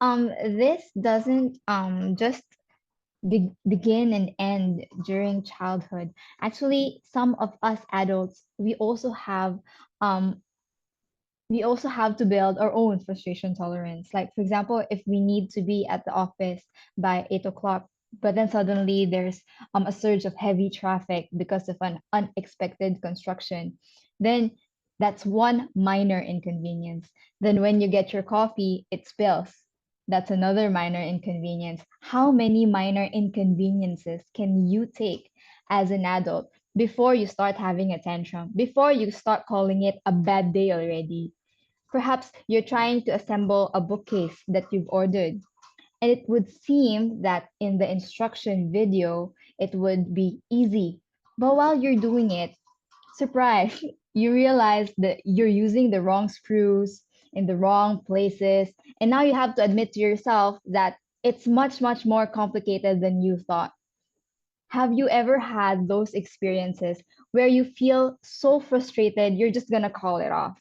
actually, this doesn't just begin and end during childhood. Actually, some of us adults, um, we also have to build our own frustration tolerance. Like, for example, if we need to be at the office by 8 o'clock, but then suddenly there's a surge of heavy traffic because of an unexpected construction, then that's one minor inconvenience. Then when you get your coffee, it spills. That's another minor inconvenience. How many minor inconveniences can you take as an adult before you start having a tantrum, before you start calling it a bad day already? Perhaps you're trying to assemble a bookcase that you've ordered, and it would seem that in the instruction video, it would be easy. But while you're doing it, surprise, you realize that you're using the wrong screws in the wrong places. And now you have to admit to yourself that it's much, much more complicated than you thought. Have you ever had those experiences where you feel so frustrated, you're just gonna call it off?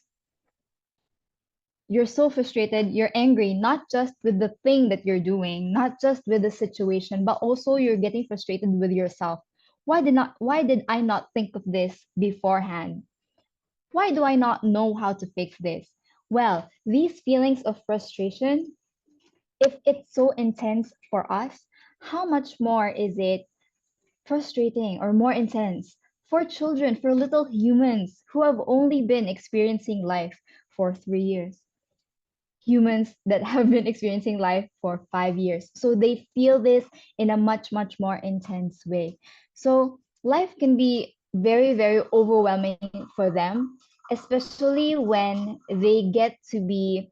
You're so frustrated, you're angry, not just with the thing that you're doing, not just with the situation, but also you're getting frustrated with yourself. Why did I not think of this beforehand? Why do I not know how to fix this? Well, these feelings of frustration, if it's so intense for us, how much more is it frustrating or more intense for children, for little humans who have only been experiencing life for 3 years? Humans that have been experiencing life for 5 years. So they feel this in a much, much more intense way. So life can be very, very overwhelming for them, especially when they get to be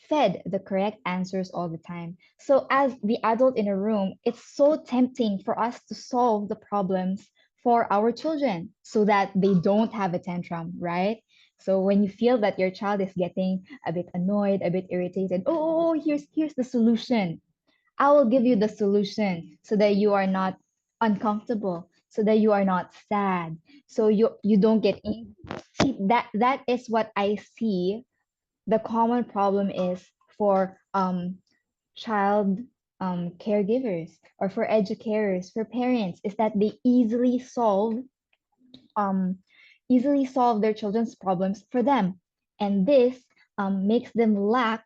fed the correct answers all the time. So, as the adult in a room, it's so tempting for us to solve the problems for our children so that they don't have a tantrum, right? So when you feel that your child is getting a bit annoyed, a bit irritated, oh, here's the solution. I will give you the solution so that you are not uncomfortable, so that you are not sad, so you don't get angry. See, that is what I see the common problem is for child caregivers or for educators, for parents, is that they um, easily solve their children's problems for them. And this makes them lack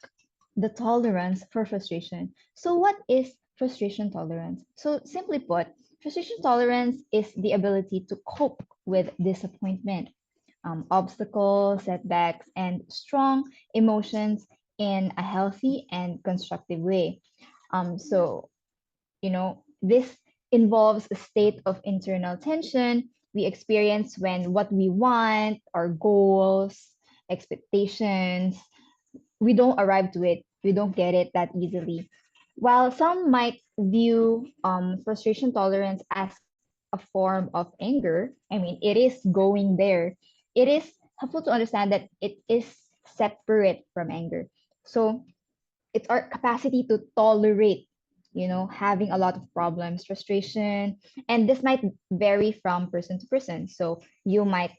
the tolerance for frustration. So, what is frustration tolerance? So, simply put, frustration tolerance is the ability to cope with disappointment, obstacles, setbacks, and strong emotions in a healthy and constructive way. So, this involves a state of internal tension we experience when what we want, our goals, expectations, we don't arrive to it, we don't get it that easily. While some might view frustration tolerance as a form of anger, I mean, it is going there. It is helpful to understand that it is separate from anger. So it's our capacity to tolerate, having a lot of problems, frustration, and this might vary from person to person. So you might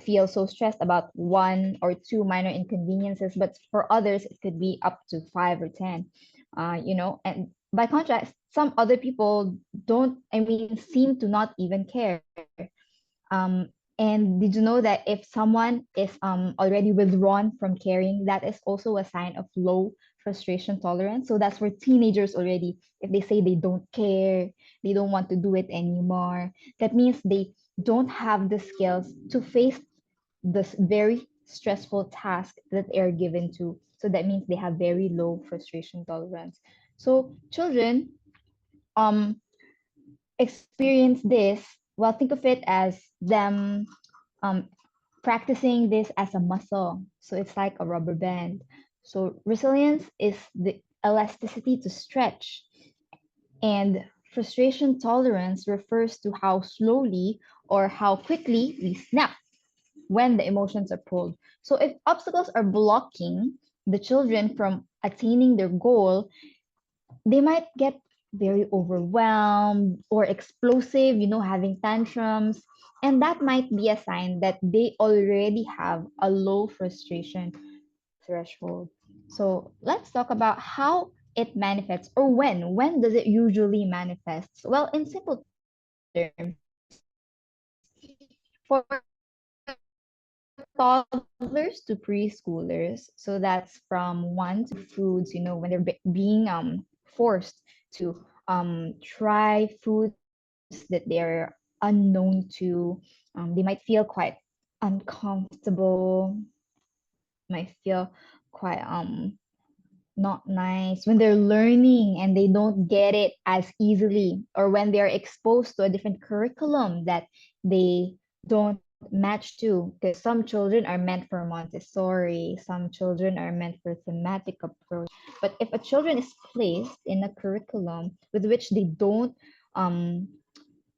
feel so stressed about one or two minor inconveniences, but for others it could be up to 5 or 10. And by contrast, some other people don't, I mean, seem to not even care. And did you know that if someone is already withdrawn from caring, that is also a sign of low frustration tolerance? So that's for teenagers already. If they say they don't care, they don't want to do it anymore, that means they don't have the skills to face this very stressful task that they are given to. So that means they have very low frustration tolerance. So children um experience this, well, think of it as them um, practicing this as a muscle. So it's like a rubber band. So resilience is the elasticity to stretch, and frustration tolerance refers to how slowly or how quickly we snap when the emotions are pulled. So if obstacles are blocking the children from attaining their goal, they might get very overwhelmed or explosive, having tantrums. And that might be a sign that they already have a low frustration threshold. So let's talk about how it manifests, or when. When does it usually manifest? Well, in simple terms, for toddlers to preschoolers, so that's from 1 to 3 foods, when they're being forced to try foods that they're unknown to. They might feel quite uncomfortable, might feel quite not nice when they're learning and they don't get it as easily, or when they're exposed to a different curriculum that they don't match to, because some children are meant for Montessori, some children are meant for thematic approach. But if a children is placed in a curriculum with which they don't um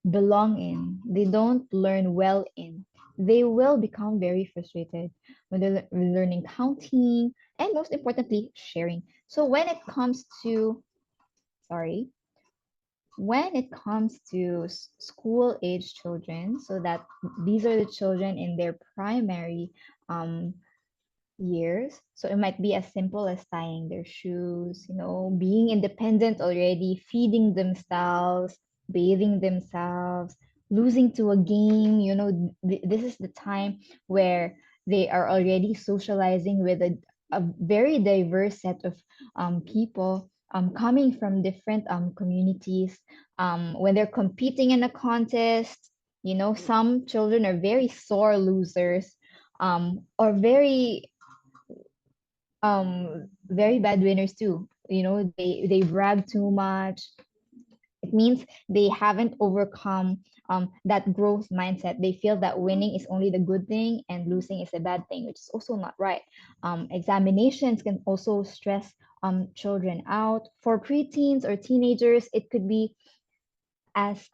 belong in, they don't learn well in, they will become very frustrated when they're learning counting and most importantly, sharing. So when it comes to, sorry, when it comes to school age children, so that these are the children in their primary um, years. So it might be as simple as tying their shoes, being independent already, feeding themselves, bathing themselves, losing to a game. This is the time where they are already socializing with a very diverse set of people coming from different communities. When they're competing in a contest, some children are very sore losers, or very bad winners too. They brag too much. It means they haven't overcome that growth mindset. They feel that winning is only the good thing and losing is a bad thing, which is also not right. Examinations can also stress children out. For preteens or teenagers, it could be as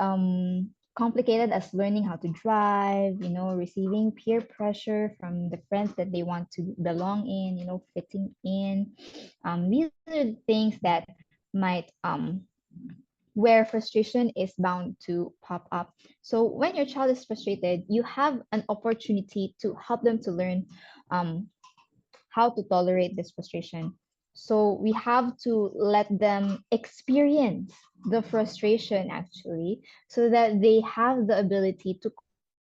complicated as learning how to drive, receiving peer pressure from the friends that they want to belong in, fitting in. These are the things that might where frustration is bound to pop up. So when your child is frustrated, you have an opportunity to help them to learn um, how to tolerate this frustration. So we have to let them experience the frustration actually, so that they have the ability to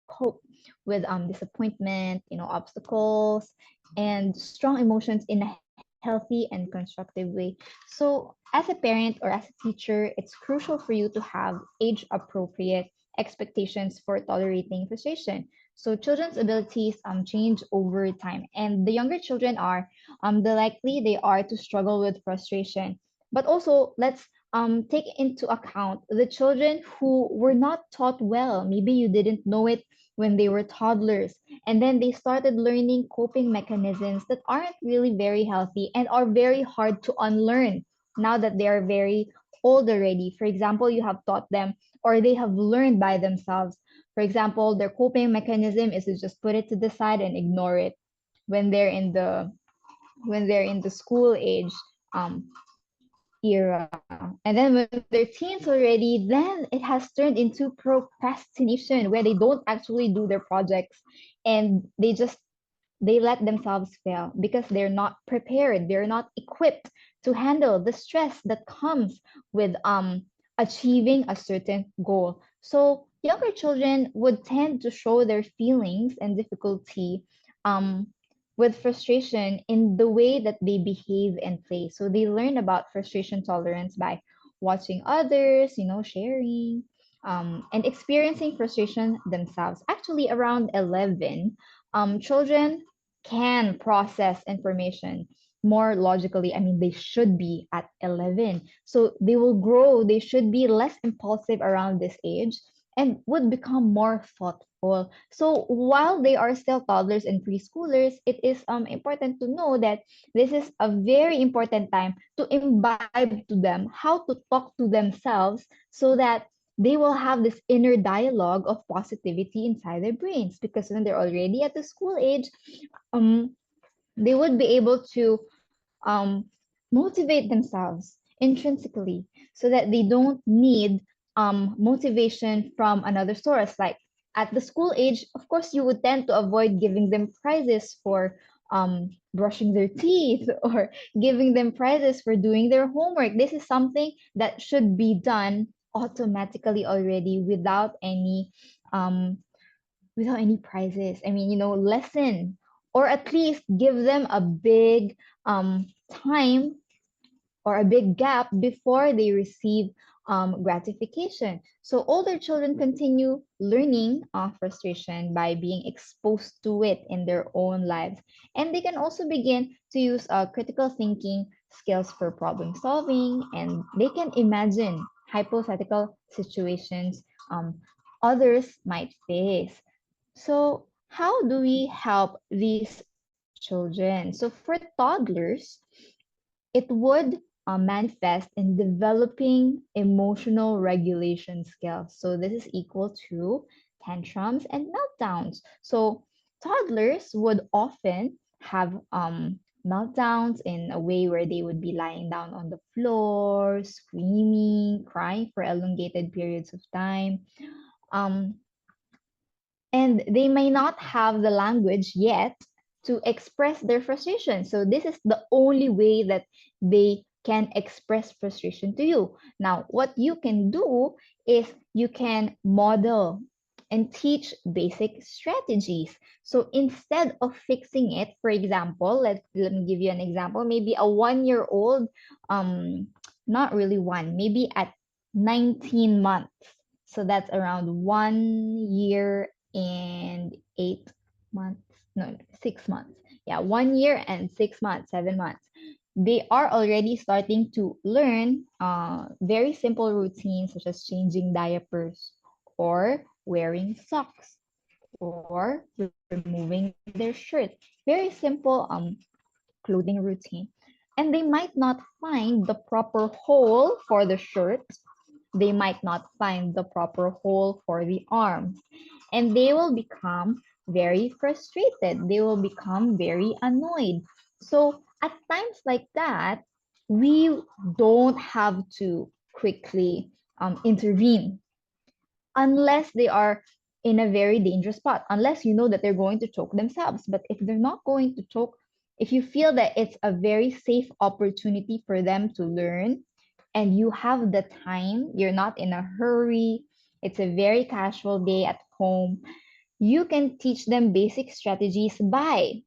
cope with disappointment, obstacles, and strong emotions in a healthy and constructive way. So as a parent or as a teacher, it's crucial for you to have age appropriate expectations for tolerating frustration. So children's abilities change over time, and the younger children are, the likely they are to struggle with frustration. But also, let's take into account the children who were not taught well. Maybe you didn't know it when they were toddlers, and then they started learning coping mechanisms that aren't really very healthy and are very hard to unlearn now that they are very old already. For example, you have taught them or they have learned by themselves. For example, their coping mechanism is to just put it to the side and ignore it when they're in the school age um, era. And then when they're teens already, then it has turned into procrastination where they don't actually do their projects, and they let themselves fail because they're not prepared, they're not equipped to handle the stress that comes with achieving a certain goal. So younger children would tend to show their feelings and difficulty um, with frustration in the way that they behave and play. So they learn about frustration tolerance by watching others, sharing, and experiencing frustration themselves. Actually, around 11, children can process information more logically. I mean, they should be at 11. So they will grow, they should be less impulsive around this age and would become more thoughtful. So while they are still toddlers and preschoolers, it is important to know that this is a very important time to imbibe to them how to talk to themselves so that they will have this inner dialogue of positivity inside their brains, because when they're already at the school age, um, they would be able to motivate themselves intrinsically so that they don't need motivation from another source. Like at the school age, of course, you would tend to avoid giving them prizes for brushing their teeth or giving them prizes for doing their homework. This is something that should be done automatically already um, without any prizes. I mean, lesson or at least give them a big time or a big gap before they receive gratification. So older children continue learning frustration by being exposed to it in their own lives. And they can also begin to use critical thinking skills for problem solving, and they can imagine hypothetical situations others might face. So, how do we help these children? So, for toddlers, it would manifest in developing emotional regulation skills. So this is equal to tantrums and meltdowns. So toddlers would often have meltdowns in a way where they would be lying down on the floor, screaming, crying for elongated periods of time. Um, and they may not have the language yet to express their frustration. So this is the only way that they can express frustration to you. Now, what you can do is you can model and teach basic strategies. So instead of fixing it, for example, let me give you an example. Maybe a 1 year old, not really one, maybe at 19 months. So that's around 1 year and 8 months, no, 6 months. Yeah, 1 year and 6 months, 7 months. They are already starting to learn very simple routines such as changing diapers or wearing socks or removing their shirt. Very simple clothing routine. And they might not find the proper hole for the shirt. They might not find the proper hole for the arms, and they will become very frustrated. They will become very annoyed. So at times like that, we don't have to quickly intervene unless they are in a very dangerous spot, unless you know that they're going to choke themselves. But if they're not going to choke, if you feel that it's a very safe opportunity for them to learn and you have the time, you're not in a hurry, it's a very casual day at home, you can teach them basic strategies by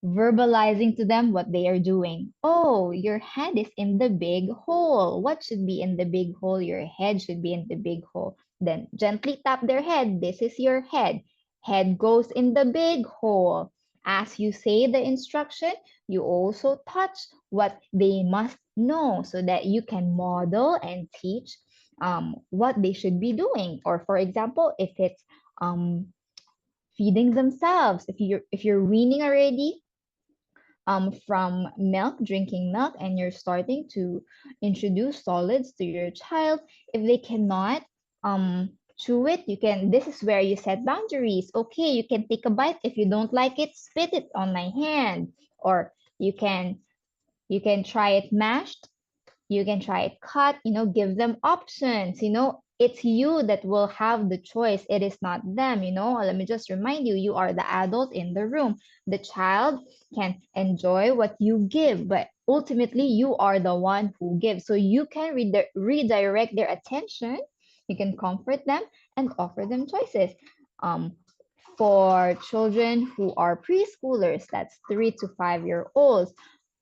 verbalizing to them what they are doing. Oh, your head is in the big hole. What should be in the big hole? Your head should be in the big hole. Then gently tap their head. This is your head. Head goes in the big hole. As you say the instruction, you also touch what they must know so that you can model and teach what they should be doing. Or for example, if it's feeding themselves, if you're weaning already, from milk, drinking milk, and you're starting to introduce solids to your child, if they cannot chew it, this is where you set boundaries. Okay, you can take a bite. If you don't like it, spit it on my hand. Or you can try it mashed, you can try it cut, give them options. It's you that will have the choice. It is not them. Let me just remind you, you are the adult in the room. The child can enjoy what you give, but ultimately you are the one who gives. So you can redirect their attention, you can comfort them and offer them choices. um, for children who are preschoolers, that's 3 to 5 year olds,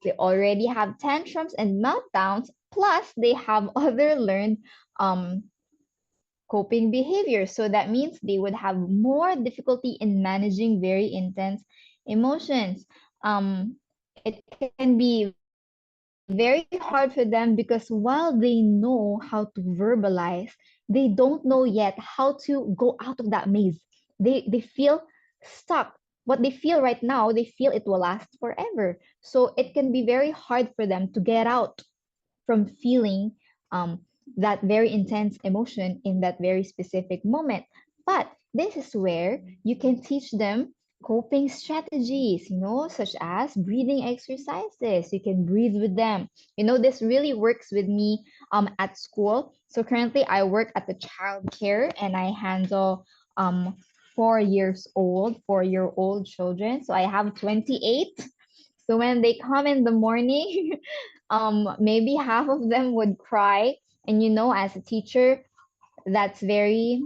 they already have tantrums and meltdowns, plus they have other learned um, coping behaviors. So that means they would have more difficulty in managing very intense emotions. It can be very hard for them because while they know how to verbalize, they don't know yet how to go out of that maze. They feel stuck. What they feel right now, they feel it will last forever. So it can be very hard for them to get out from feeling um, that very intense emotion in that very specific moment. But this is where you can teach them coping strategies, such as breathing exercises. You can breathe with them. This really works with me at school. So currently I work at the child care and I handle 4 years old, 4-year-old children. So I have 28. So when they come in the morning, maybe half of them would cry. And as a teacher, that's very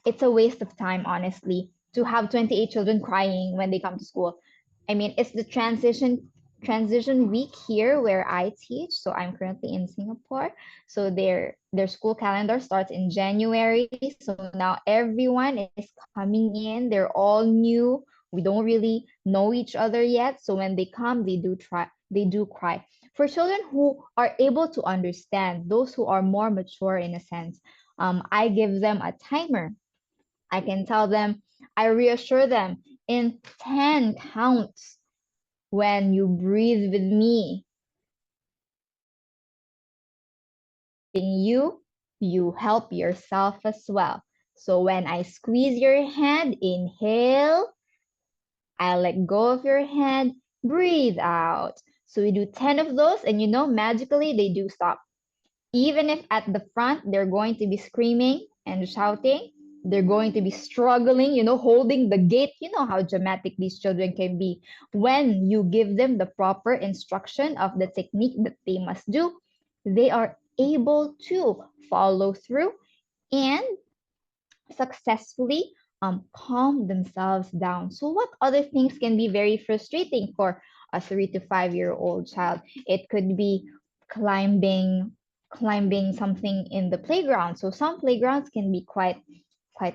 it's a waste of time, honestly, to have 28 children crying when they come to school. I mean, it's the transition week here where I teach. So I'm currently in Singapore. So their school calendar starts in January. So now everyone is coming in. They're all new. We don't really know each other yet. So when they come, they do cry. For children who are able to understand, those who are more mature in a sense, I give them a timer. I can tell them, I reassure them in 10 counts. When you breathe with me, you help yourself as well. So when I squeeze your hand, inhale, I let go of your hand, breathe out. So we do 10 of those, and magically they do stop. Even if at the front they're going to be screaming and shouting, they're going to be struggling, holding the gate. You know how dramatic these children can be. When you give them the proper instruction of the technique that they must do, they are able to follow through and successfully calm themselves down. So, what other things can be very frustrating for a 3 to 5-year-old child? It could be climbing climbing something in the playground. So some playgrounds can be quite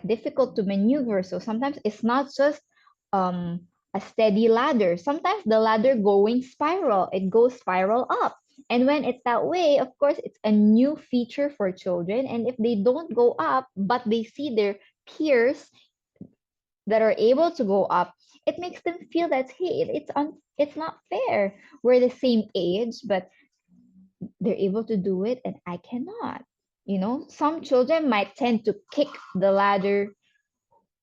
difficult to maneuver. So sometimes it's not just um, a steady ladder. Sometimes the ladder going spiral, it goes spiral up. And when it's that way, of course, it's a new feature for children. And if they don't go up, but they see their peers that are able to go up, it makes them feel that, hey, it's not fair. We're the same age, but they're able to do it and I cannot. Some children might tend to kick the ladder,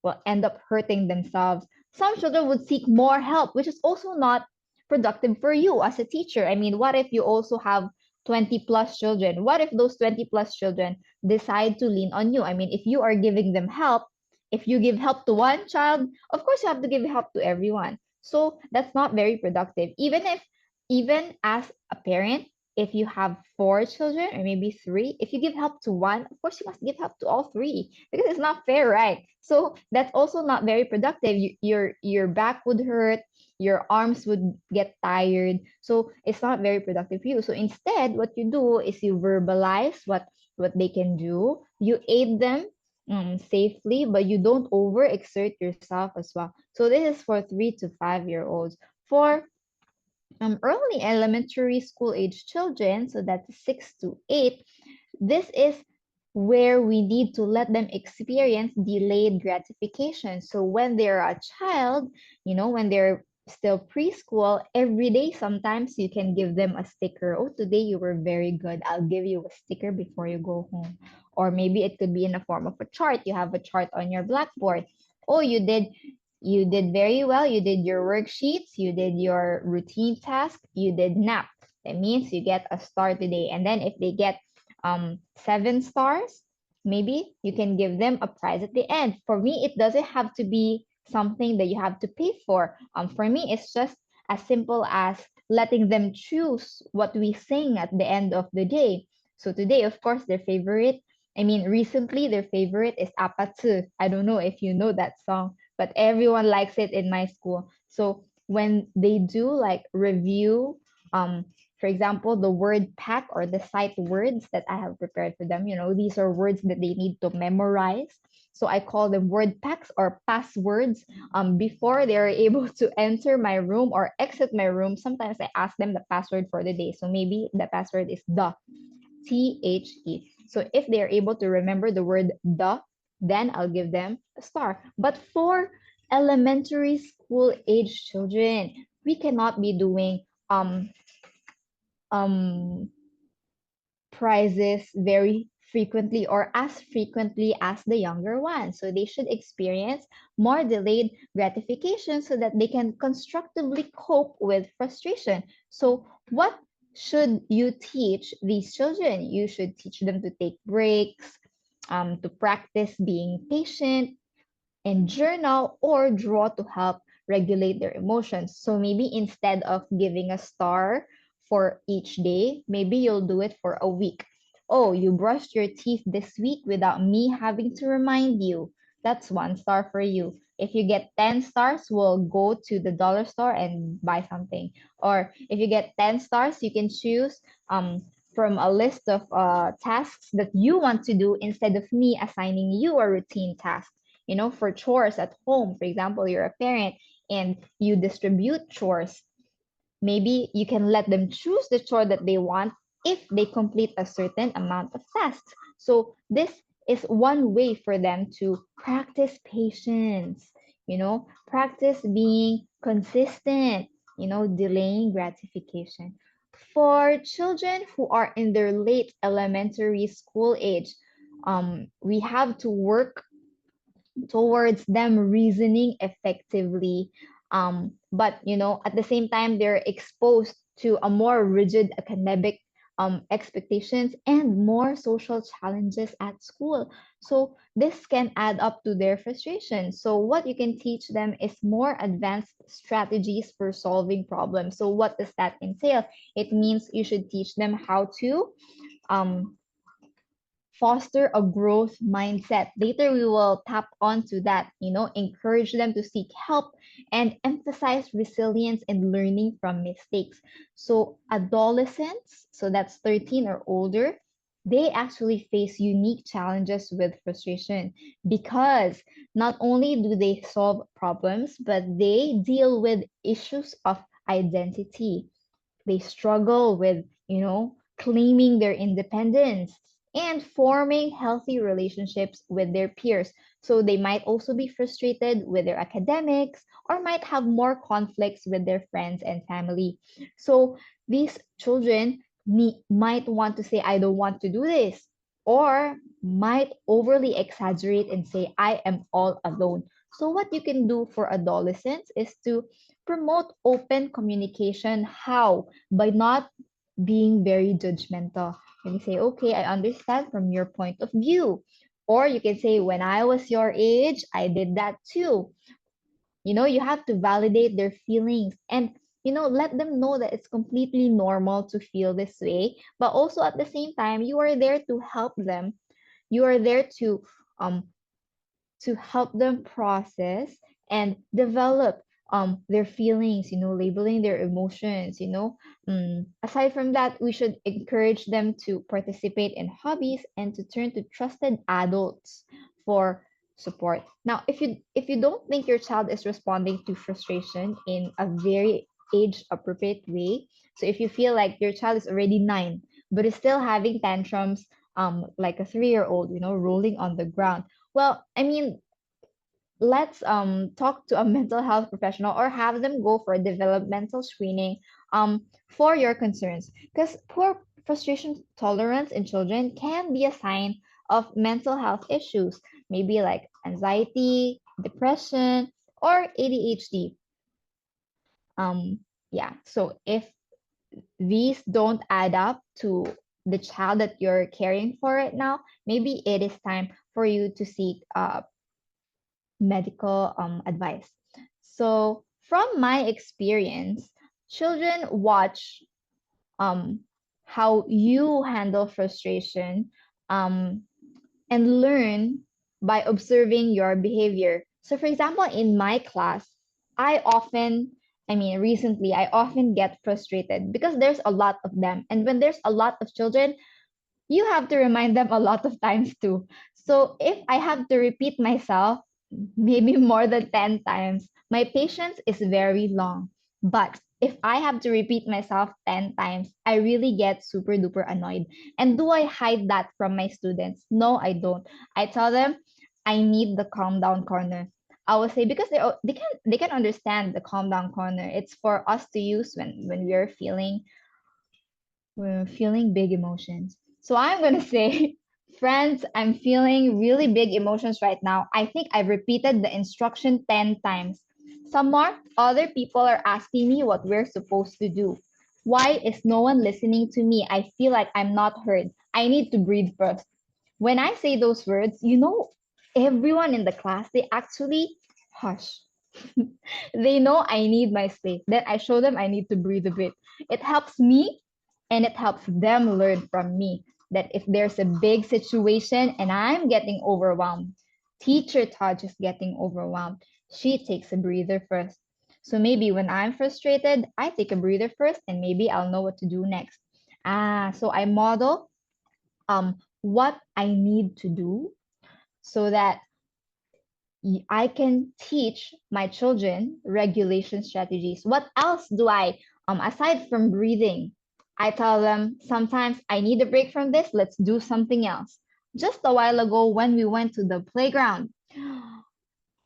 will end up hurting themselves. Some children would seek more help, which is also not productive for you as a teacher. I mean, what if you also have 20 plus children? What if those 20 plus children decide to lean on you? I mean, if you are giving them help, if you give help to one child, of course you have to give help to everyone. So that's not very productive. Even as a parent, if you have 4 children or maybe 3, if you give help to one, of course you must give help to all 3 because it's not fair, right? So that's also not very productive. Your back would hurt, your arms would get tired. So it's not very productive for you. So instead, what you do is you verbalize what they can do. You aid them safely, but you don't overexert yourself as well. So this is for 3 to 5-year-olds. For early elementary school age children, so that's 6 to 8, this is where we need to let them experience delayed gratification. So when they're a child, when they're still preschool, every day sometimes you can give them a sticker. Oh, today you were very good. I'll give you a sticker before you go home. Or maybe it could be in the form of a chart. You have a chart on your blackboard. Oh, you did very well. You did your worksheets, you did your routine task, you did nap. That means you get a star today. And then if they get 7 stars, maybe you can give them a prize at the end. For me, it doesn't have to be something that you have to pay for. For me, it's just as simple as letting them choose what we sing at the end of the day. So today, of course, recently their favorite is Apatsu. I don't know if you know that song, but everyone likes it in my school. So when they do like review, for example, the word pack or the sight words that I have prepared for them, these are words that they need to memorize. So I call them word packs or passwords. Before they are able to enter my room or exit my room, sometimes I ask them the password for the day. So maybe the password is THE. So if they are able to remember the word the, then I'll give them a star. But for elementary school age children, we cannot be doing um prizes very frequently or as frequently as the younger ones. So they should experience more delayed gratification so that they can constructively cope with frustration. So what should you teach these children? You should teach them to take breaks, to practice being patient, and journal or draw to help regulate their emotions. So maybe instead of giving a star for each day, maybe you'll do it for a week. Oh, you brushed your teeth this week without me having to remind you. That's 1 star for you. If you get 10 stars, we'll go to the dollar store and buy something. Or if you get 10 stars, you can choose from a list of tasks that you want to do instead of me assigning you a routine task. For chores at home. For example, you're a parent and you distribute chores. Maybe you can let them choose the chore that they want if they complete a certain amount of tasks. So this is one way for them to practice patience, practice being consistent, delaying gratification. For children who are in their late elementary school age, we have to work towards them reasoning effectively. But at the same time, they're exposed to a more rigid academic expectations and more social challenges at school. So this can add up to their frustration. So what you can teach them is more advanced strategies for solving problems. So what does that entail? It means you should teach them how to um, foster a growth mindset. Later, we will tap onto that, encourage them to seek help and emphasize resilience and learning from mistakes. So, adolescents, so that's 13 or older, they actually face unique challenges with frustration because not only do they solve problems, but they deal with issues of identity. They struggle with, claiming their independence and forming healthy relationships with their peers. So they might also be frustrated with their academics or might have more conflicts with their friends and family. So these children might want to say, I don't want to do this, or might overly exaggerate and say, I am all alone. So, what you can do for adolescents is to promote open communication. How? By not being very judgmental. You can say, okay, I understand from your point of view. Or you can say, when I was your age, I did that too. You have to validate their feelings and, let them know that it's completely normal to feel this way. But also at the same time, you are there to help them. You are there um, to help them process and develop their feelings, labeling their emotions. Aside from that, we should encourage them to participate in hobbies and to turn to trusted adults for support. Now, if you don't think your child is responding to frustration in a very age appropriate way, so if you feel like your child is already 9 but is still having tantrums like a 3-year-old, rolling on the ground, well, I mean, let's talk to a mental health professional or have them go for a developmental screening for your concerns, because poor frustration tolerance in children can be a sign of mental health issues, maybe like anxiety, depression, or ADHD. Yeah, so if these don't add up to the child that you're caring for right now, maybe it is time for you to seek medical advice. So, from my experience, children watch um, how you handle frustration um, and learn by observing your behavior. So, for example, in my class, recently, I often get frustrated because there's a lot of them. And when there's a lot of children, you have to remind them a lot of times too. So if I have to repeat myself maybe more than 10 times, my patience is very long. But if I have to repeat myself 10 times, I really get super duper annoyed. And do I hide that from my students? No, I don't. I tell them I need the calm down corner. I will say because they can understand the calm down corner. It's for us to use when we're feeling big emotions. So I'm going to say, friends, I'm feeling really big emotions right now. I think I've repeated the instruction 10 times. Some more, other people are asking me what we're supposed to do. Why is no one listening to me? I feel like I'm not heard. I need to breathe first. When I say those words, everyone in the class, they actually hush. They know I need my space. Then I show them I need to breathe a bit. It helps me and it helps them learn from me that if there's a big situation and I'm getting overwhelmed, teacher Taj is getting overwhelmed, she takes a breather first. So maybe when I'm frustrated, I take a breather first and maybe I'll know what to do next. So I model what I need to do so that I can teach my children regulation strategies. What else do I, aside from breathing, I tell them sometimes I need a break from this, let's do something else. Just a while ago, when we went to the playground,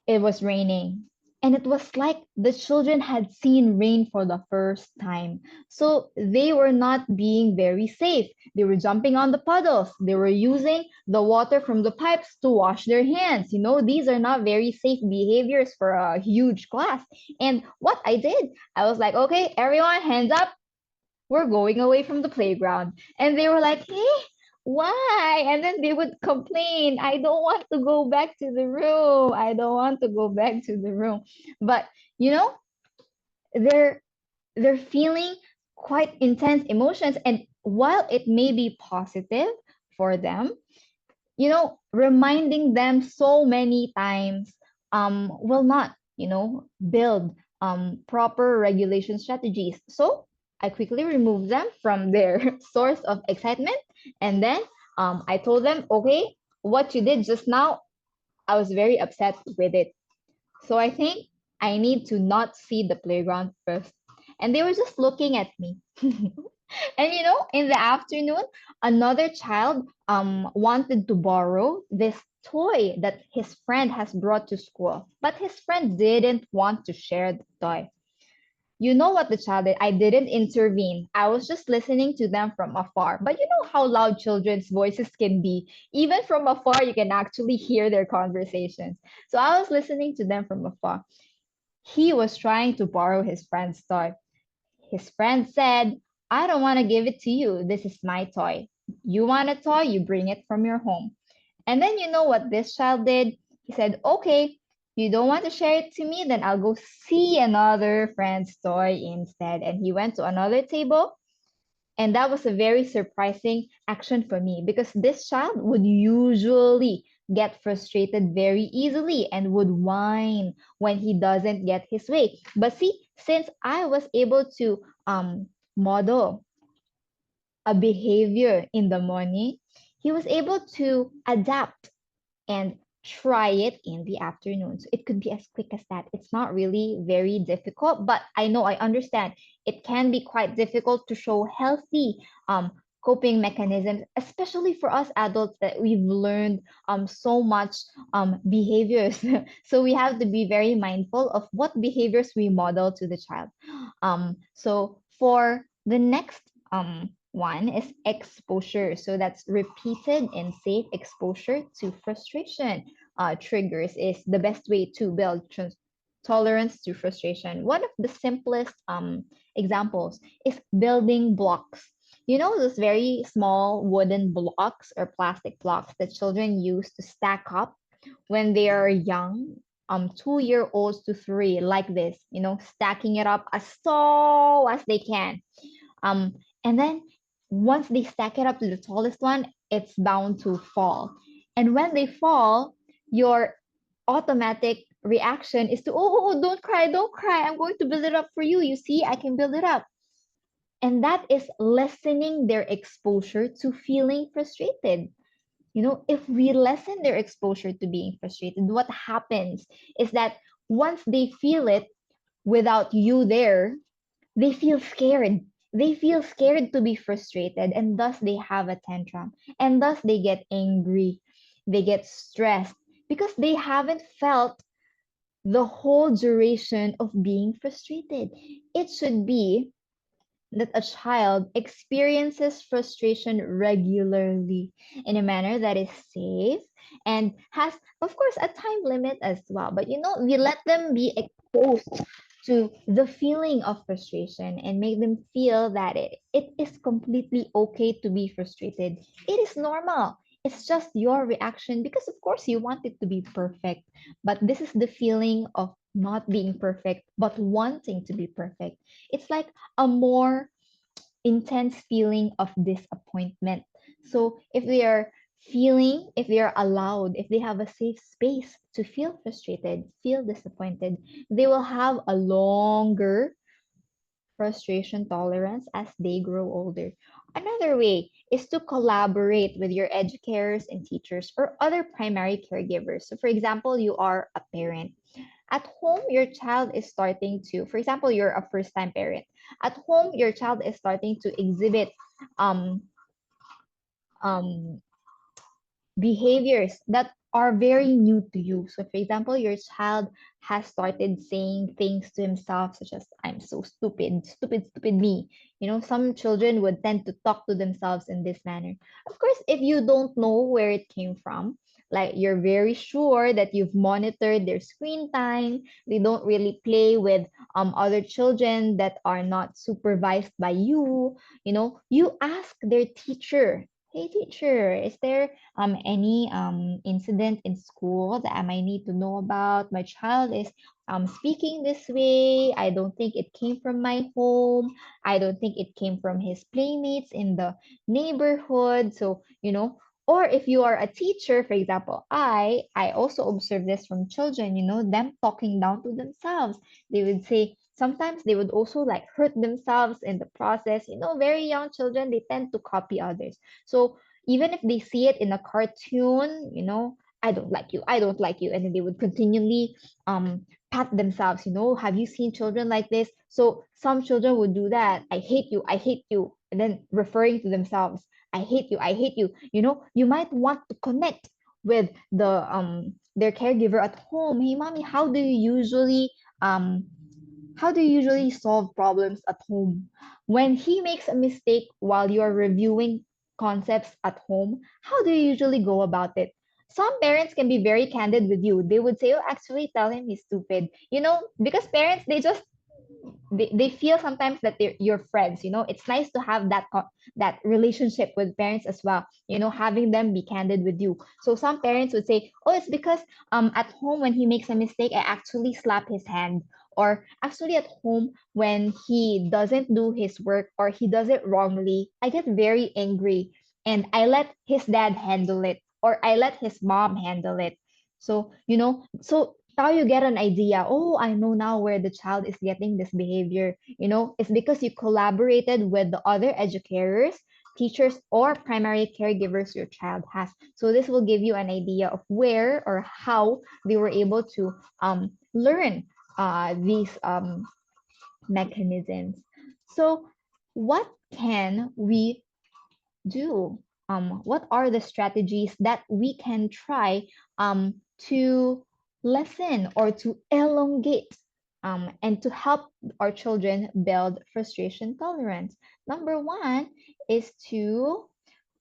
it was raining. And it was like the children had seen rain for the first time. So they were not being very safe. They were jumping on the puddles. They were using the water from the pipes to wash their hands. You know, these are not very safe behaviors for a huge class. And what I did, I was like, okay, everyone, hands up, we're going away from the playground. And they were like, hey, why? And then they would complain, I don't want to go back to the room. I don't want to go back to the room. But you know, they're they're feeling quite intense emotions. And while it may be positive for them, you know, reminding them so many times will not, you know, build proper regulation strategies. So I quickly removed them from their source of excitement. And then I told them, okay, what you did just now, I was very upset with it. So I think I need to not see the playground first. And they were just looking at me. And you know, in the afternoon, another child wanted to borrow this toy that his friend has brought to school, but his friend didn't want to share the toy. You know what the child did? I didn't intervene. I was just listening to them from afar. But you know how loud children's voices can be. Even from afar, you can actually hear their conversations. So I was listening to them from afar. He was trying to borrow his friend's toy. His friend said, I don't want to give it to you. This is my toy. You want a toy? You bring it from your home. And then you know what this child did? He said, okay, you don't want to share it to me? Then I'll go see another friend's toy instead. And he went to another table. And that was a very surprising action for me because this child would usually get frustrated very easily and would whine when he doesn't get his way. But see, since I was able to model a behavior in the morning, he was able to adapt and try it in the afternoon. So it could be as quick as that. It's not really very difficult, but I understand it can be quite difficult to show healthy coping mechanisms, especially for us adults that we've learned so much behaviors. So we have to be very mindful of what behaviors we model to the child. So for the next one is exposure. So that's repeated and safe exposure to frustration triggers is the best way to build tolerance to frustration. One of the simplest examples is building blocks. You know those very small wooden blocks or plastic blocks that children use to stack up when they are young, 2 year olds to three, like this, you know, stacking it up as tall as they can. Um, and then once they stack it up to the tallest one, it's bound to fall. And when they fall, your automatic reaction is to, don't cry, don't cry. I'm going to build it up for you. You see, I can build it up. And that is lessening their exposure to feeling frustrated. You know, if we lessen their exposure to being frustrated, what happens is that once they feel it without you there, they feel scared. They feel scared to be frustrated, and thus they have a tantrum. And thus they get angry. They get stressed because they haven't felt the whole duration of being frustrated. It should be that a child experiences frustration regularly in a manner that is safe and has, of course, a time limit as well. But you know, we let them be exposed to the feeling of frustration and make them feel that it is completely okay to be frustrated. It is normal. It's just your reaction because, of course, you want it to be perfect. But this is the feeling of not being perfect, but wanting to be perfect. It's like a more intense feeling of disappointment. So if they are allowed, if they have a safe space to feel frustrated, feel disappointed, they will have a longer frustration tolerance as they grow older. Another way is to collaborate with your educators and teachers or other primary caregivers. So, for example, you are a parent. At home, your child is starting to, for example, you're a first time parent. At home, your child is starting to exhibit um, um, behaviors that are very new to you. So, for example, your child has started saying things to himself, such as, I'm so stupid, stupid, stupid me. Some children would tend to talk to themselves in this manner. Of course, if you don't know where it came from, like you're very sure that you've monitored their screen time, they don't really play with other children that are not supervised by you, you ask their teacher, hey teacher, is there any incident in school that I might need to know about? My child is speaking this way. I don't think it came from my home. I don't think it came from his playmates in the neighborhood. So, or if you are a teacher, for example, I also observe this from children, them talking down to themselves. They would say sometimes they would also like hurt themselves in the process. Very young children, they tend to copy others. So even if they see it in a cartoon, I don't like you, I don't like you, and then they would continually pat themselves. Have you seen children like this? So some children would do that. I hate you, and then referring to themselves, I hate you, I hate you. You might want to connect with their caregiver at home. Hey mommy, how do you usually solve problems at home? When he makes a mistake while you're reviewing concepts at home, how do you usually go about it? Some parents can be very candid with you. They would say, oh, actually, tell him he's stupid. Because parents, they feel sometimes that they're your friends. It's nice to have that relationship with parents as well, having them be candid with you. So some parents would say, oh, it's because at home when he makes a mistake, I actually slap his hand, or actually at home when he doesn't do his work or he does it wrongly, I get very angry and I let his dad handle it, or I let his mom handle it. So now you get an idea. Oh, I know now where the child is getting this behavior. It's because you collaborated with the other educators, teachers, or primary caregivers your child has. So this will give you an idea of where or how they were able to learn these mechanisms. So what can we do? What are the strategies that we can try to lessen or to elongate and to help our children build frustration tolerance? Number one is to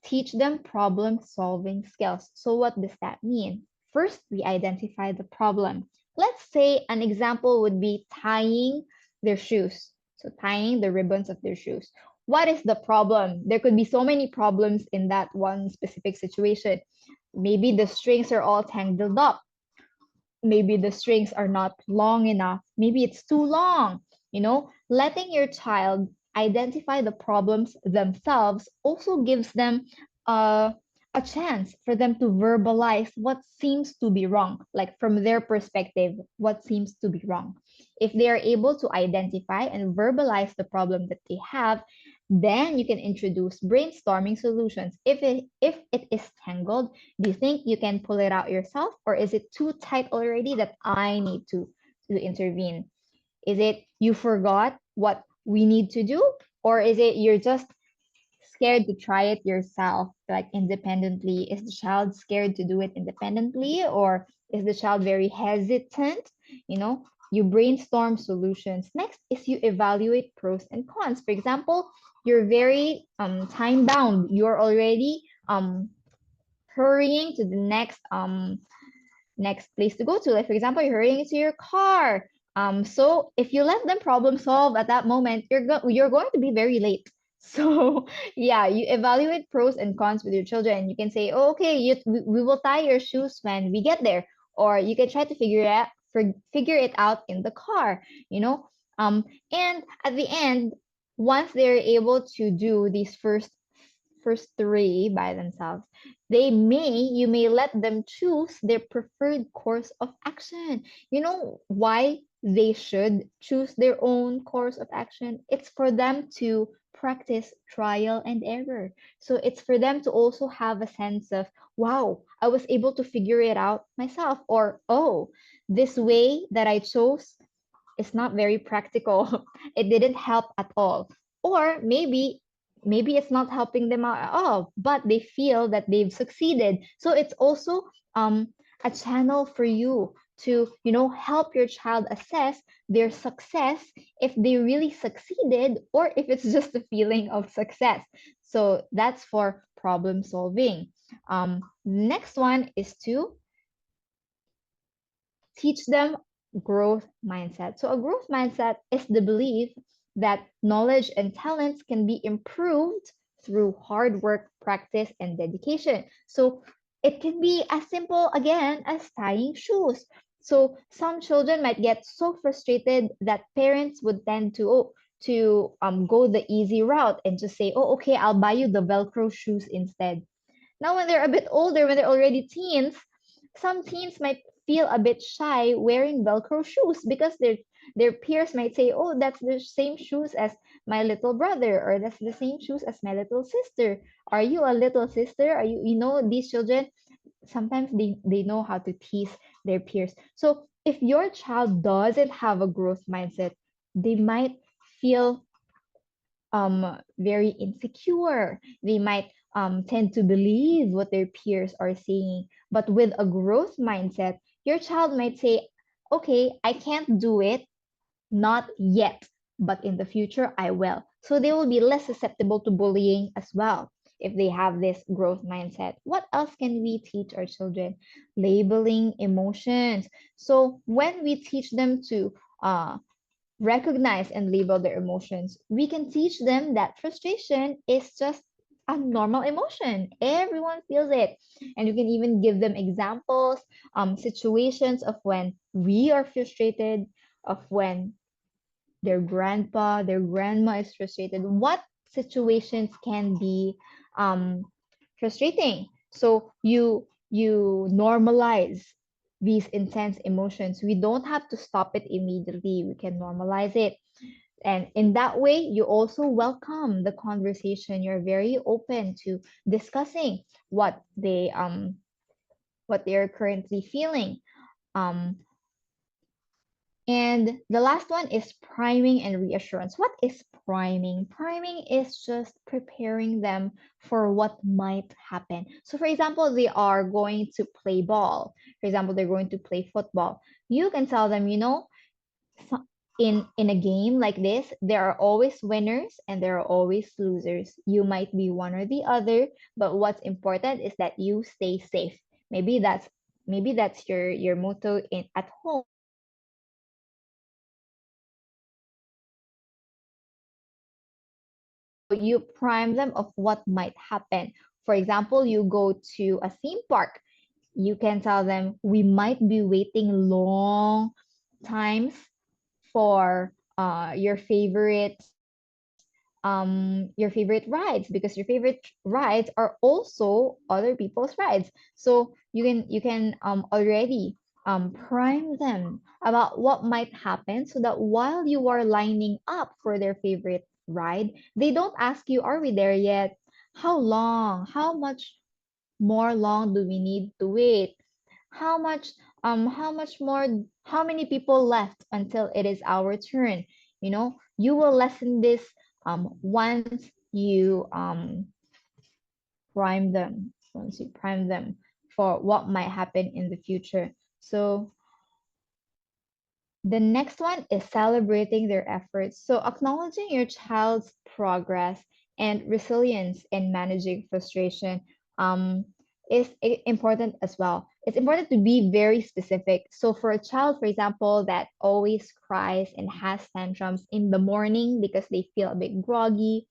teach them problem solving skills. So, what does that mean? First, we identify the problem. Let's say an example would be tying their shoes. So, tying the ribbons of their shoes. What is the problem? There could be so many problems in that one specific situation. Maybe the strings are all tangled up. Maybe the strings are not long enough. Maybe it's too long. Letting your child identify the problems themselves also gives them a, a chance for them to verbalize what seems to be wrong, like from their perspective, what seems to be wrong. If they are able to identify and verbalize the problem that they have, then you can introduce brainstorming solutions. If it is tangled, do you think you can pull it out yourself, or is it too tight already that I need to intervene? Is it you forgot what we need to do, or is it you're just scared to try it yourself, like independently? Is the child scared to do it independently, or is the child very hesitant? You brainstorm solutions. Next is you evaluate pros and cons. For example, you're very time bound. You're already hurrying to the next place to go to. Like for example, you're hurrying into your car. So if you let them problem solve at that moment, you're going to be very late. So yeah, you evaluate pros and cons with your children. You can say, oh, okay, we will tie your shoes when we get there, or you can try to figure it out in the car. You know, and at the end, once they're able to do these first three by themselves, you may let them choose their preferred course of action. You know why they should choose their own course of action? It's for them to practice trial and error. So it's for them to also have a sense of, wow, I was able to figure it out myself, or oh, this way that I chose is not very practical. It didn't help at all. Or maybe it's not helping them out at all, but they feel that they've succeeded. So it's also a channel for you to, help your child assess their success, if they really succeeded or if it's just a feeling of success. So that's for problem solving. Next one is to teach them growth mindset. So a growth mindset is the belief that knowledge and talents can be improved through hard work, practice, and dedication. So it can be as simple again as tying shoes. So some children might get so frustrated that parents would tend to go the easy route and just say, oh, okay, I'll buy you the Velcro shoes instead. Now, when they're a bit older, when they're already teens, some teens might feel a bit shy wearing Velcro shoes because their peers might say, "Oh, that's the same shoes as my little brother, or that's the same shoes as my little sister. Are you a little sister? Are you?" These children sometimes they know how to tease their peers. So if your child doesn't have a growth mindset, they might feel very insecure. They might tend to believe what their peers are saying. But with a growth mindset, your child might say, okay, I can't do it, not yet, but in the future I will. So they will be less susceptible to bullying as well if they have this growth mindset. What else can we teach our children? Labeling emotions. So when we teach them to recognize and label their emotions, we can teach them that frustration is just a normal emotion. Everyone feels it. And you can even give them examples, situations of when we are frustrated, of when their grandpa, their grandma is frustrated. What situations can be um, frustrating? So you normalize these intense emotions. We don't have to stop it immediately. We can normalize it. And in that way, you also welcome the conversation. You're very open to discussing what they are currently feeling. Um, and the last one is priming and reassurance. What is priming? Priming is just preparing them for what might happen. So, for example, they are going to play ball. For example, they're going to play football. You can tell them, in a game like this, there are always winners and there are always losers. You might be one or the other, but what's important is that you stay safe. Maybe that's your motto in at home. So you prime them of what might happen. For example, you go to a theme park. You can tell them we might be waiting long times for your favorite rides, because your favorite rides are also other people's rides. So you can already prime them about what might happen, so that while you are lining up for their favorite ride, they don't ask you, are we there yet? How long? How much more long do we need to wait? How much more, how many people left until it is our turn? You will lessen this once you prime them for what might happen in the future. So the next one is celebrating their efforts. So, acknowledging your child's progress and resilience in managing frustration is important as well. It's important to be very specific. So, for a child, for example, that always cries and has tantrums in the morning because they feel a bit groggy,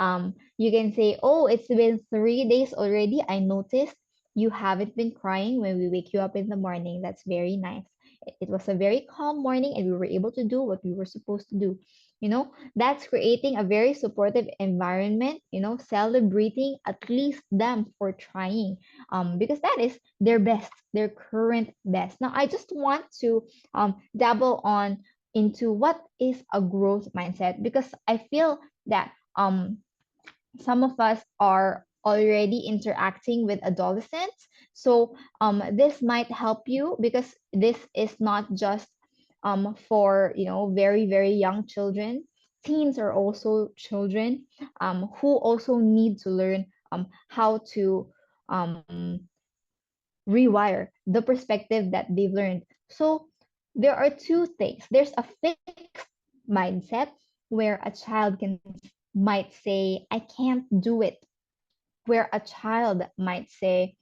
You can say, oh, it's been 3 days already. I noticed you haven't been crying when we wake you up in the morning. That's very nice. It was a very calm morning and we were able to do what we were supposed to do. That's creating a very supportive environment, celebrating at least them for trying, because that is their best, their current best. Now, I just want to dabble on into what is a growth mindset, because I feel that some of us are already interacting with adolescents. So this might help you, because this is not just for very very young children. Teens are also children who also need to learn how to um, rewire the perspective that they've learned. So there are two things. There's a fixed mindset where a child might say, I can't do it. Where a child might say,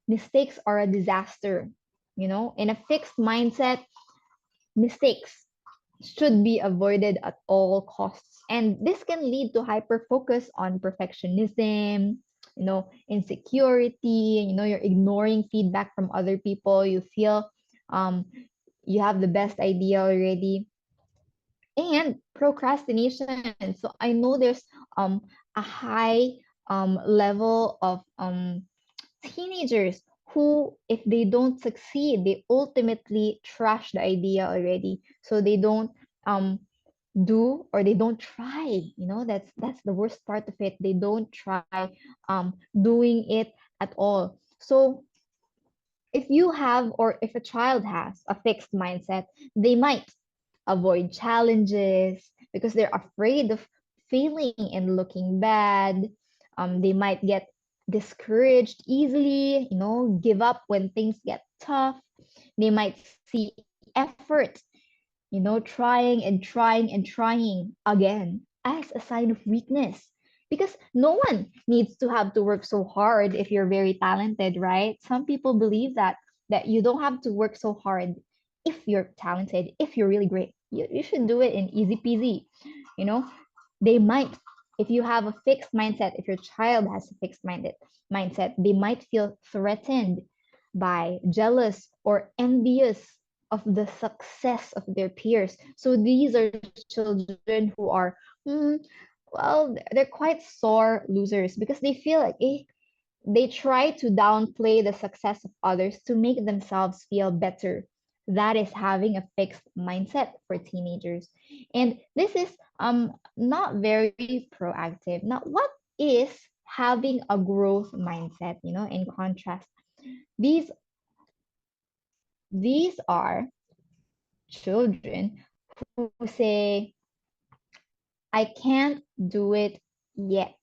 mistakes are a disaster. In a fixed mindset, mistakes should be avoided at all costs. And this can lead to hyper focus on perfectionism, insecurity, you're ignoring feedback from other people. You feel um, you have the best idea already. And procrastination. So I know there's a high level of teenagers who, if they don't succeed, they ultimately trash the idea already. So they don't um do, or they don't try. That's the worst part of it. They don't try doing it at all. So if you have, or if a child has a fixed mindset, they might avoid challenges because they're afraid of failing and looking bad. They might get discouraged easily, give up when things get tough. They might see effort, trying and trying and trying again as a sign of weakness. Because no one needs to have to work so hard if you're very talented, right? Some people believe that you don't have to work so hard if you're talented, if you're really great. You should do it in easy peasy. You know, they might, if you have a fixed mindset, if your child has a fixed mindset, they might feel threatened by, jealous, or envious of the success of their peers. So these are children who are, well, they're quite sore losers because they feel like they try to downplay the success of others to make themselves feel better. That is having a fixed mindset for teenagers. And this is not very proactive. Now, what is having a growth mindset, in contrast? These these are children who say, I can't do it yet.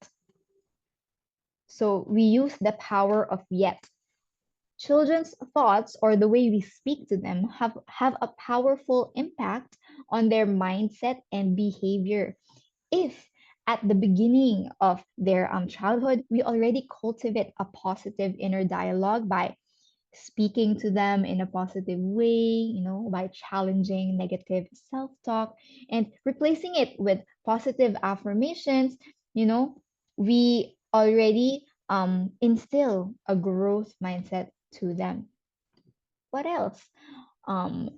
So we use the power of yet. Children's thoughts, or the way we speak to them, have a powerful impact on their mindset and behavior. If at the beginning of their childhood, we already cultivate a positive inner dialogue by speaking to them in a positive way, by challenging negative self talk and replacing it with positive affirmations, we already instill a growth mindset to them. What else? Um,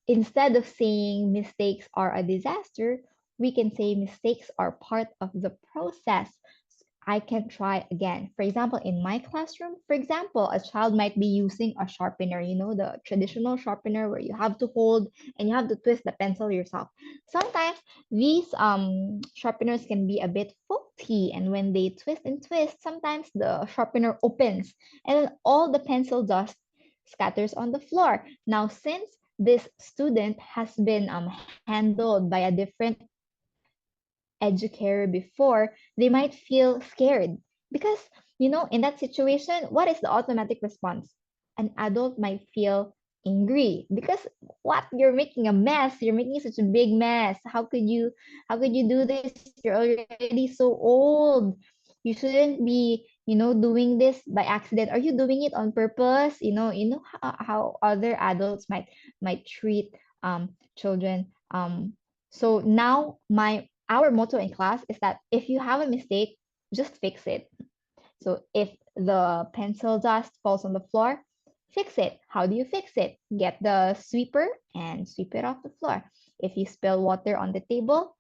Instead of saying mistakes are a disaster, we can say mistakes are part of the process. I can try again. For example, in my classroom, for example, a child might be using a sharpener, the traditional sharpener where you have to hold and you have to twist the pencil yourself. Sometimes these sharpeners can be a bit faulty, and when they twist and twist, sometimes the sharpener opens and then all the pencil dust scatters on the floor. Now, since this student has been handled by a different educator before, they might feel scared because, in that situation, what is the automatic response? An adult might feel angry because what, you're making a mess, you're making such a big mess. How could you do this? You're already so old. You shouldn't be, doing this by accident. Are you doing it on purpose? How other adults might treat children. So now our motto in class is that if you have a mistake, just fix it. So if the pencil dust falls on the floor, fix it. How do you fix it? Get the sweeper and sweep it off the floor. If you spill water on the table,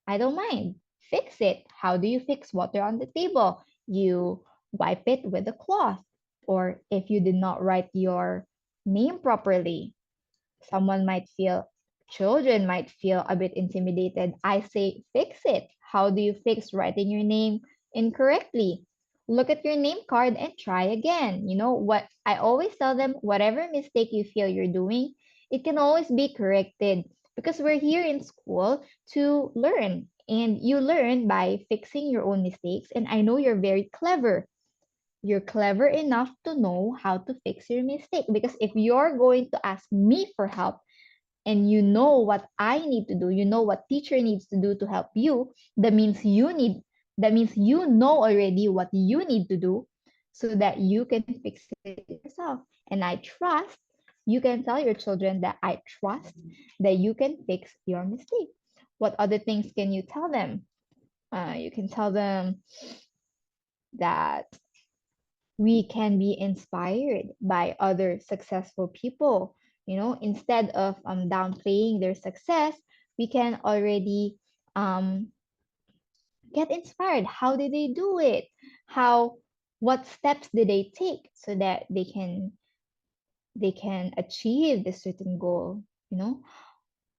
I don't mind. Fix it. How do you fix water on the table? You wipe it with a cloth. Or if you did not write your name properly, someone might feel, children might feel a bit intimidated. I say, fix it. How do you fix writing your name incorrectly? Look at your name card and try again. You know what? I always tell them, whatever mistake you feel you're doing, it can always be corrected because we're here in school to learn. And you learn by fixing your own mistakes. And I know you're very clever. You're clever enough to know how to fix your mistake, because if you're going to ask me for help and you know what I need to do, you know what teacher needs to do to help you, that means you know already what you need to do so that you can fix it yourself. And I trust you can tell your children that I trust that you can fix your mistake. What other things can you tell them? You can tell them that we can be inspired by other successful people. You know, instead of downplaying their success, we can already um, get inspired. How did they do it? How, what steps did they take so that they can achieve this certain goal? You know,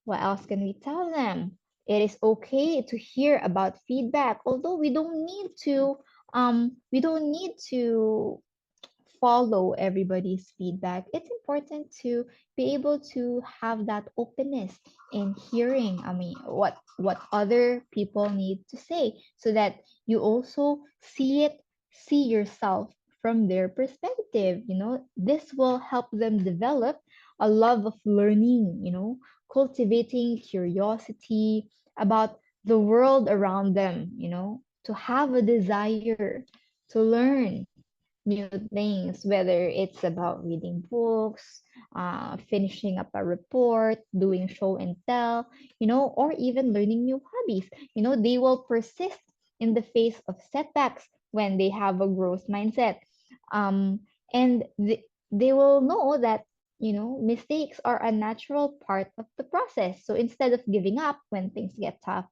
what else can we tell them? It is okay to hear about feedback, although we don't need to follow everybody's feedback. It's important to be able to have that openness in hearing, I mean, what other people need to say, so that you also see yourself from their perspective. You know, this will help them develop a love of learning, you know, cultivating curiosity about the world around them, you know, to have a desire to learn new things, whether it's about reading books, finishing up a report, doing show and tell, you know, or even learning new hobbies. You know, they will persist in the face of setbacks when they have a growth mindset. And they will know that, you know, mistakes are a natural part of the process. So instead of giving up when things get tough,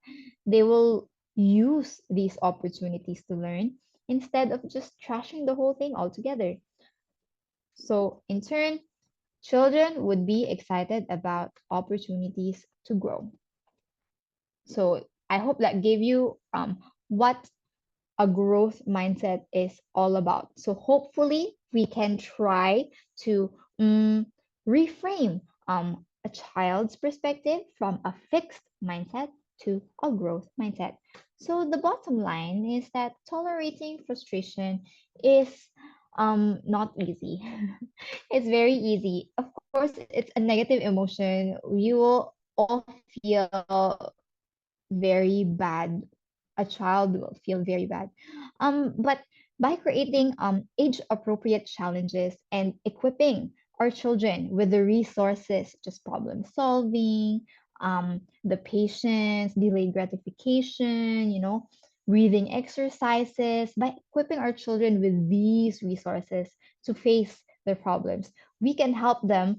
they will use these opportunities to learn instead of just trashing the whole thing altogether. So, in turn, children would be excited about opportunities to grow. So, I hope that gave you what a growth mindset is all about. So, hopefully, we can try to reframe a child's perspective from a fixed mindset to a growth mindset. So, the bottom line is that tolerating frustration is not easy. It's very easy. Of course, it's a negative emotion. You will all feel very bad. A child will feel very bad. But by creating age appropriate challenges and equipping our children with the resources, just problem solving, the patience, delayed gratification, you know, breathing exercises, by equipping our children with these resources to face their problems, we can help them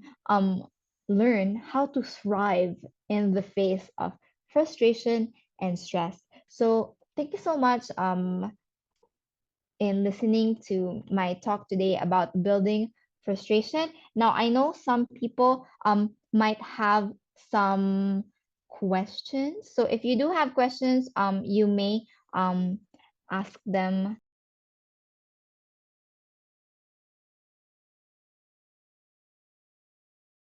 learn how to thrive in the face of frustration and stress. So thank you so much in listening to my talk today about building frustration. Now I know some people might have some questions. So if you do have questions, you may um ask them